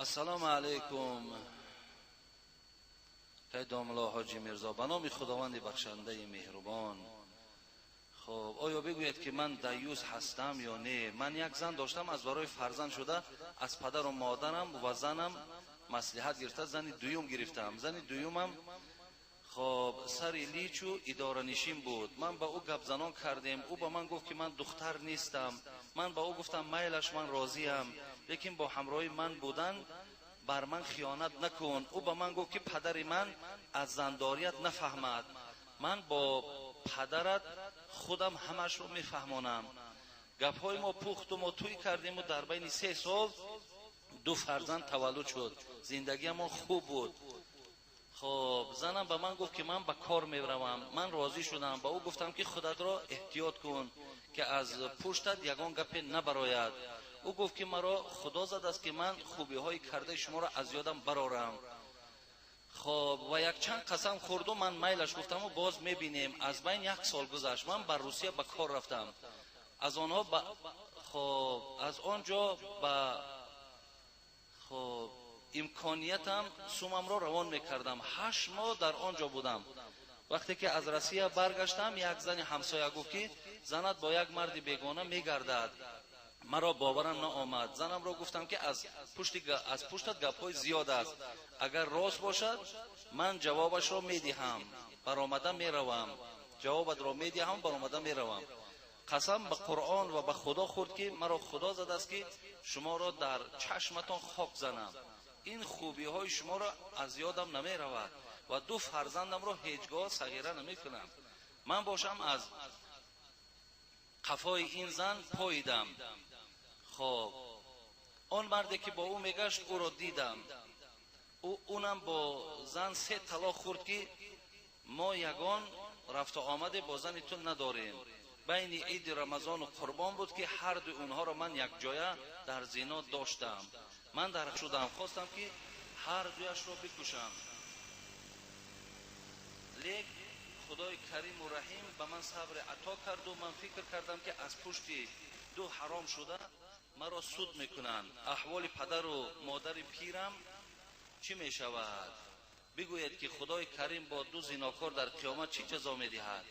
السلام علیکم. پیدام الله حاجی میرزا به نام خداوند بخشنده مهربان. خب آیا بگوید که من دیوس هستم یا نه؟ من یک زن داشتم، از برای فرزند شده از پدر و مادرم و زنم مصلحت گرفته زن دویم گرفتم. زن دویمم خب سر لیچو اداره نشین بود. من با او گپ زنان کردیم. او با من گفت که من دختر نیستم. من با او گفتم میلش، من راضیم، لیکن با همراهی من بودن بر من خیانت نکن. او با من گفت که پدر من از زنداریت نفهمد، من با پدرت خودم همش رو میفهمانم. گپ های ما پخت و ما توی کردیم و در بین 3 سال 2 فرزند تولد شد. زندگی ما خوب بود. خب زنم به من گفت که من به کار میروم. من راضی شدم. با او گفتم که خودت را احتیاط کن که از پشتت یگان گپ نبراید. او گفت که مرا خدا زد است که من خوبی های کرده شما را از یادم برارم. خب و یک چند قسم خورد و من میلش گفتم و باز میبینیم. از بین 1 سال گذشت. من بر روسیه به کار رفتم. از آنها خب از آنجا به خب امکانیتم سومم را روان میکردم. 8 ماه در آنجا بودم. وقتی که از روسیه برگشتم، یک زن همسایه گفت که زنت با یک مرد بیگانه میگردد. مرا باورم نآمد. زنم را گفتم که از پشتت گپ‌های زیاد است، اگر راست باشد من جوابش را میدهم، برآمده میروم. جوابت را میدهم، برآمده میروم. قسم به قرآن و به خدا خورد که مرا خدا زده است که شما را در چشمتان خاک زنم. این خوبی های شما را از یادم نمی رود و 2 فرزندم را هیچگاه صغیره نمی کنم. من باشم از قفای این زن پاییدم. خب آن مردی که با او میگشت او را دیدم. اونم با زن 3 طلاق خورد که ما یگان رفت و آمد با زن تو نداریم. بین عید رمضان و قربان بود که هر دو اونها را من یک جایه در زنا داشتم. من در شدم، خواستم که هر دویش را بکشم، لیک خدای کریم و رحیم به من صبر عطا کرد و من فکر کردم که از پشت 2 حرام شده مرا سود میکنند. احوال پدر و مادر پیرم چی میشود؟ بگوید که خدای کریم با 2 زناکار در قیامت چی جزا میدهد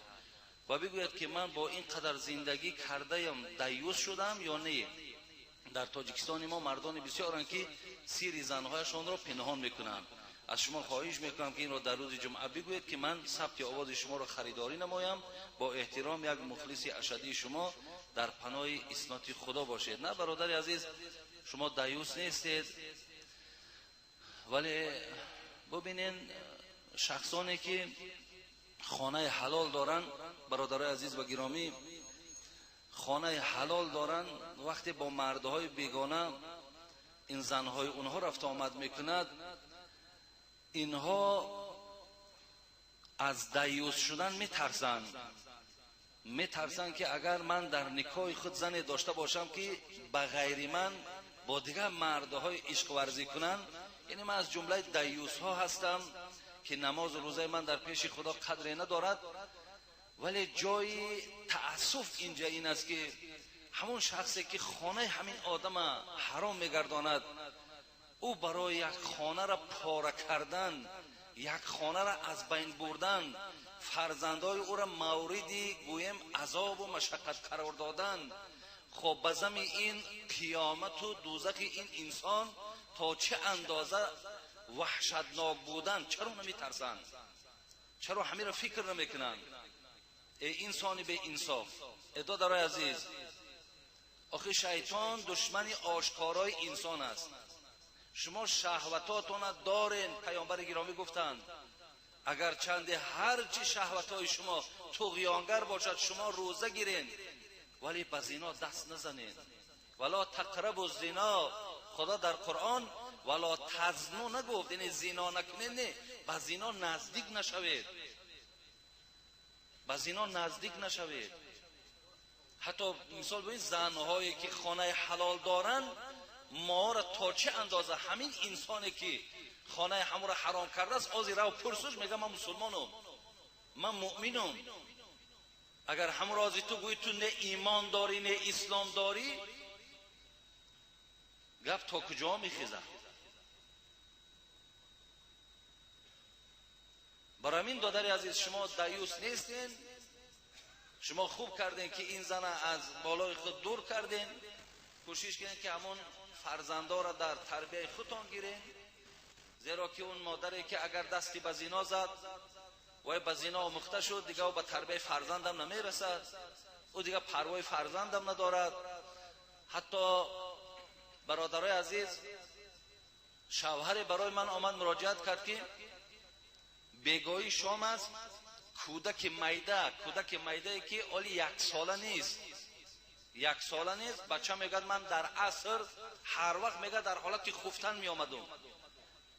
و بگوید که من با این قدر زندگی کرده‌ام دیوس شدم یا نه. در تاجیکستان ما مردان بسیارند که سیر زنهایشان را پنهان میکنند. از شما خواهش میکنم که این را در روز جمعه بگوید که من ثبت آواز شما را خریداری نمایم. با احترام، یک مخلص اشدی شما، در پناه اسمت خدا باشید. نه برادر عزیز، شما دیوس نیستید، ولی ببینین شخصانی که خانه حلال دارن، برادرای عزیز و گرامی، خانه حلال دارن، وقتی با مردهای بیگانه این زنهای اونها رفت آمد میکند، اینها از دیوس شدن میترسن که اگر من در نکاح خود زنی داشته باشم که بغیر من با دیگر مردهای عشق ورزی کنن، یعنی من از جمله دیوس ها هستم که نماز و روزه من در پیش خدا قدری ندارد. ولی جای تأسف اینجا این است که همون شخصی که خانه همین آدم حرام میگرداند، او برای یک خانه را پاره کردن، یک خانه را از بین بردن، فرزندای او را موردی گویم عذاب و مشقت قرار دادن، خب بزم این قیامت و دوزخ این انسان تا چه اندازه وحشتناک بودن، چرا نمیترسند؟ چرا همین را فکر نمیکنند؟ ای انسانی به انصاف، ادادارای عزیز، آخه شیطان دشمن آشکارای انسان است. شما شهوتاتون دارین. پیامبر گرامی گفتند اگر چند هر چی شهوتای شما طغیانگر باشد شما روزه گیرین، ولی به زنا دست نزنین. ولا تقربوا الزنا، خدا در قرآن ولا تزنوا نگفت، یعنی زنا نکنین، نه، به زنا نزدیک نشوید، به زنا نزدیک نشوید. حتی مثال ببین زنهایی که خانه حلال دارن، ما را تا چه اندازه همین انسانی که خانه همو را حرام کرده است آزی رو پرسش میگه من مسلمانم، من مؤمنم. اگر همو رازی تو گوی تو نه ایمان داری نه اسلام داری، گفت تا کجا میخیزه؟ برای همین دادر عزیز شما دیوس نیستین. شما خوب کردین که این زن از بالای خود دور کردین. کوشش کنین که همون فرزندا را در تربیت خودتان گیرین، زیرا که اون مادری که اگر دستی به زنا زد و به زنا آموخته شد دیگه او به تربیت فرزندم نمیرسد، او دیگه پروای فرزندم ندارد. حتی برادرای عزیز، شوهر برای من آمد مراجعت کرد که بیگاهی شام است، کودک میده که اولی 1 ساله نیست، 1 ساله نیست. بچه میگه من در عصر هر وقت میگه در حالت خفتن می آمدم.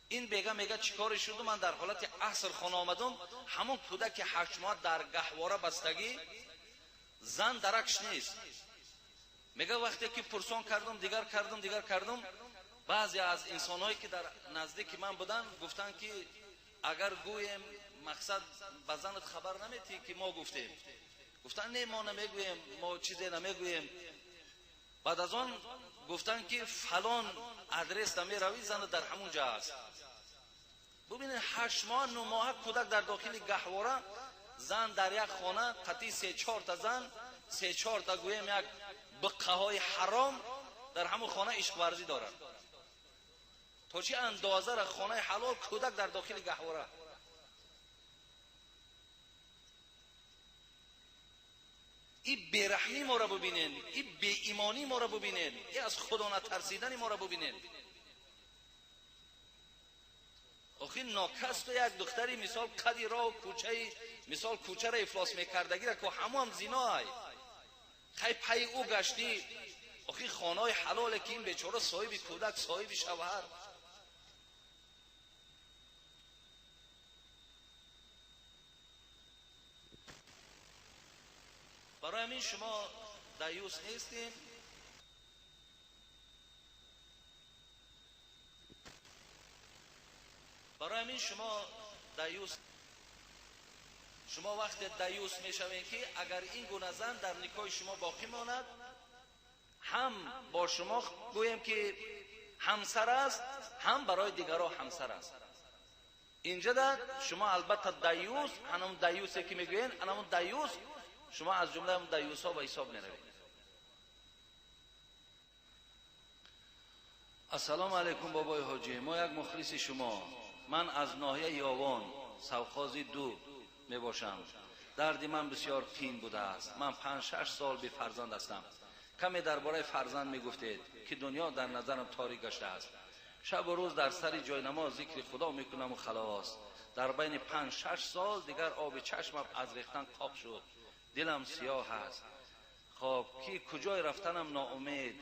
این بیگه میگه چیکاری شد؟ من در حالت عصر خانه آمدم، همون کودک 8 ماه در گهواره بستگی، زن درکش نیست. میگه وقتی که پرسان کردم دیگر کردم، بعضی از انسانهایی که در نزدیک من بودن گفتن که اگر گویم مقصد به زنت خبر نمیتی که ما گفتیم. گفتن نه ما نمیگویم، ما چیزی نمیگویم. بعد از آن گفتن که فلان آدرس نمی روی، زن در همون جا است. ببینید 8 ماه 9 ماه کودک در داخل گهواره، زن در یک خانه قطعی 3-4 تا زن، 3-4 تا گویم یک بقهای حرام در همون خانه عشق ورزی دارند. تا چه اندازه را خانه حلال کودک در داخل گهواره. این بیرحمی ما را ببینین، این بی ایمانی ما را ببینین، این از خدا نترسیدن ما را ببینین. آخه ناکس تو یک دختری مثال قدی را و کوچه، مثال کوچه را افلاس میکردگی را که هم زنا های خیلی پی او گشتی. آخه خانه های حلاله که این بیچاره صاحب کودک، صاحب شوهر. برای همین شما دیوس نیستین. برای همین شما وقت دیوس میشوین که اگر این گونه زن در نکاح شما باقی ماند، هم با شما گویم که همسر است، هم برای دیگران همسر است. اینجا در شما البته دیوس، همون دیوسی که میگوین، همون دیوس شما از جمله هم دیوس ها به حساب میروید. السلام علیکم بابای حاجی، ما یک مخلص شما. من از ناحیه یاوان سوخازی 2 می باشم. درد من بسیار تین بوده است. من 5-6 سال بی فرزند هستم. کمی درباره فرزند می گفتید که دنیا در نظرم تاریک گشته است. شب و روز در سر جای نماز ذکر خدا میکنم و خلاص. در بین 5-6 سال دیگر آب چشمم از ریختن قاپ شد. دلم سیاه است. خب کی کجای رفتنم ناامید.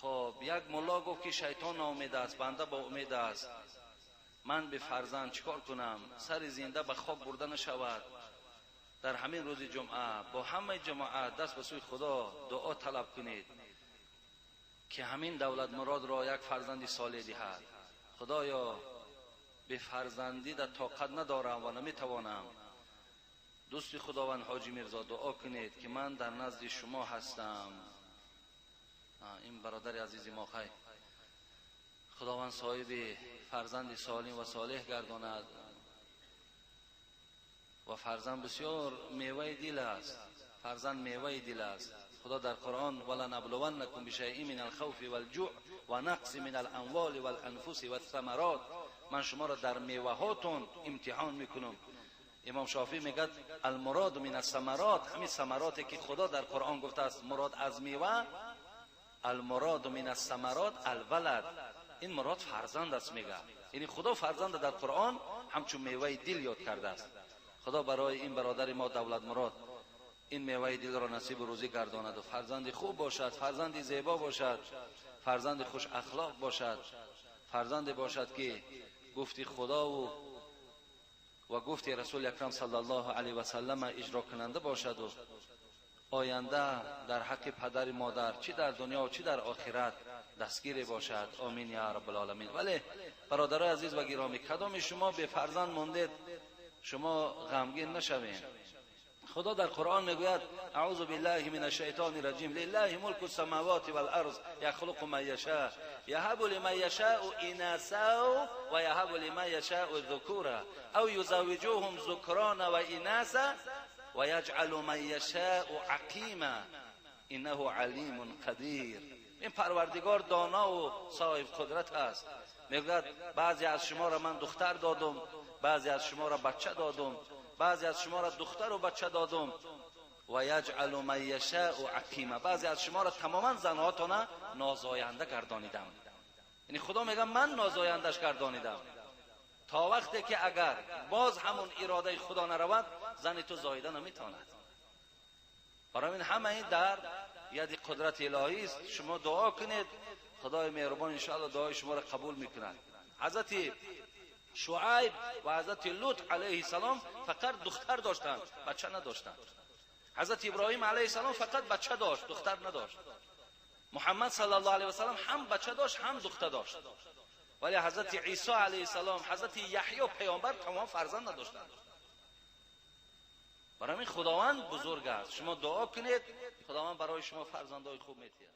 خب یک ملا گفت که شیطان ناامید است، بنده با امید است. من به فرزند چیکار کنم؟ سر زنده به خواب برده نشود. در همین روز جمعه با همه جماعت دست به سوی خدا دعا طلب کنید که همین دولت مراد را یک فرزندی صالح دهد. خدایا به فرزندی در طاقت ندارم و نمیتوانم. دوست خداوند حاجی میرزا دعا کنید که من در نزد شما هستم. این برادر عزیزی ما خیر، خداوند صاحب فرزند سالم و صالح گرداند. و فرزند بسیار میوه دل است. فرزند میوه دل است. خدا در قرآن ولنبلونکم بشیء من الخوف والجوع و نقص من الاموال والانفس والثمرات، من شما را در میوه هاتون امتحان میکنم. امام شافعی میگه المراد من الثمرات، همین ثمراتی که خدا در قرآن گفته است مراد از میوه، المراد من الثمرات الولد، این مراد فرزند است. میگه یعنی خدا فرزند در قرآن همچون میوه دل یاد کرده است. خدا برای این برادر ما دولت مراد این میوه دل را نصیب روزی گرداند و فرزند خوب باشد، فرزند زیبا باشد، فرزند خوش اخلاق باشد، فرزند باشد که گفتی خدا و گفتی رسول اکرم صلی الله علیه و سلم اجرا کننده باشد و آینده در حق پدر مادر چی در دنیا و چی در آخرت دستگیر باشد. آمین یا رب العالمین. ولی برادرای عزیز و گرامی، کدام شما به فرزند ماندید شما غمگین نشوین. خدا در قرآن میگوید اعوذ بالله من الشیطان الرجیم لله ملک السماوات والارض یخلق ما یشاء یهب لمن یشاء اناثا و یهب لمن یشاء الذکورا او یزوجوهم ذکرانا و اناثا و یجعل من یشاء عقیما انه علیم قدیر. این پروردگار دانا و صاحب قدرت است. میگوید بعضی از شما را من دختر دادم، بعضی از شما را بچه دادم، بعضی از شما را دختر و بچه دادم و یجعل من یشاء عقیما، بعضی از شما را تماما زنهاتون نازاینده گردانیدم. یعنی خدا میگه من نازایندش گردانیدم تا وقتی که اگر باز همون اراده خدا نرود زن تو زایده نمیتواند. برای این همه این در ید قدرت الهی است. شما دعا کنید، خدای مهربان ان شاء الله دعای شما را قبول میکند. حضرت شعیب و حضرت لوط علیه السلام فقط دختر داشتند، بچه نداشتند. حضرت ابراهیم علیه السلام فقط بچه داشت، دختر نداشت. محمد صلی الله علیه و سلم هم بچه داشت هم دختر داشت. ولی حضرت عیسی علیه السلام، حضرت یحیی پیامبر تمام فرزند نداشتند. برای این خداوند بزرگ است. شما دعا کنید، خداوند برای شما فرزندای خوب می‌دهد.